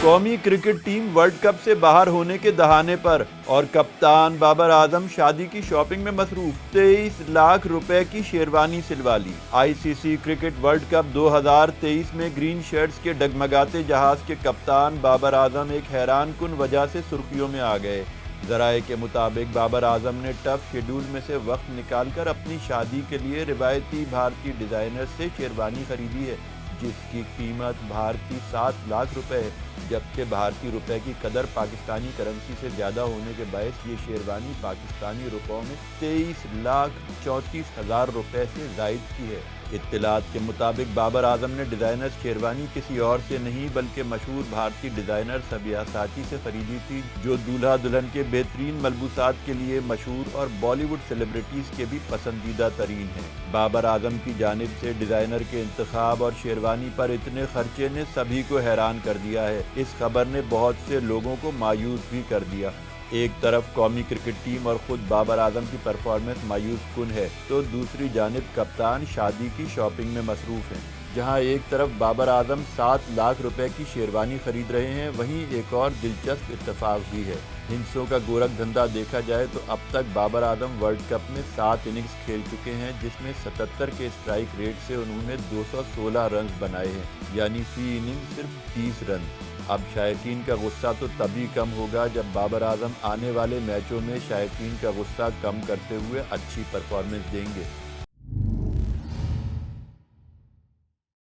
قومی cricket team world cup سے باہر ہونے کے دہانے پر اور کپتان بابر اعظم شادی کی شاپنگ میں مصروف، 23 لاکھ روپے کی شیروانی سلوا لی۔ آئی سی سی کرکٹ ورلڈ کپ 2023 میں گرین شرٹس کے ڈگمگاتے جہاز کے کپتان بابر اعظم ایک حیران کن وجہ سے سرخیوں میں آ گئے۔ ذرائع کے مطابق بابر اعظم نے ٹف شیڈول میں سے وقت نکال کر اپنی شادی کے لیے روایتی بھارتی ڈیزائنر سے شیروانی خریدی ہے، جس کی قیمت بھارتی 7 لاکھ روپے ہے، جبکہ بھارتی روپے کی قدر پاکستانی کرنسی سے زیادہ ہونے کے باعث یہ شیروانی پاکستانی روپوں میں 23,34,000 روپے سے زائد کی ہے۔ اطلاعات کے مطابق بابر اعظم نے ڈیزائنر شیروانی کسی اور سے نہیں بلکہ مشہور بھارتی ڈیزائنر سبیاساچی سے خریدی تھی، جو دولہا دلہن کے بہترین ملبوسات کے لیے مشہور اور بالی ووڈ سیلیبریٹیز کے بھی پسندیدہ ترین ہیں۔ بابر اعظم کی جانب سے ڈیزائنر کے انتخاب اور شیروانی پر اتنے خرچے نے سبھی کو حیران کر دیا ہے۔ اس خبر نے بہت سے لوگوں کو مایوس بھی کر دیا۔ ایک طرف قومی کرکٹ ٹیم اور خود بابر اعظم کی پرفارمنس مایوس کن ہے، تو دوسری جانب کپتان شادی کی شاپنگ میں مصروف ہیں۔ جہاں ایک طرف بابر اعظم 7 لاکھ روپے کی شیروانی خرید رہے ہیں، وہیں ایک اور دلچسپ اتفاق بھی ہے۔ ہندسوں کا گورکھ دھندا دیکھا جائے تو اب تک بابر اعظم ورلڈ کپ میں 7 اننگز کھیل چکے ہیں، جس میں 77 کے اسٹرائک ریٹ سے انہوں نے 216 رنز بنائے ہیں، یعنی فی اننگ صرف 30 رن۔ اب شائقین کا غصہ تو تبھی کم ہوگا جب بابر اعظم آنے والے میچوں میں شائقین کا غصہ کم کرتے ہوئے اچھی پرفارمنس دیں گے۔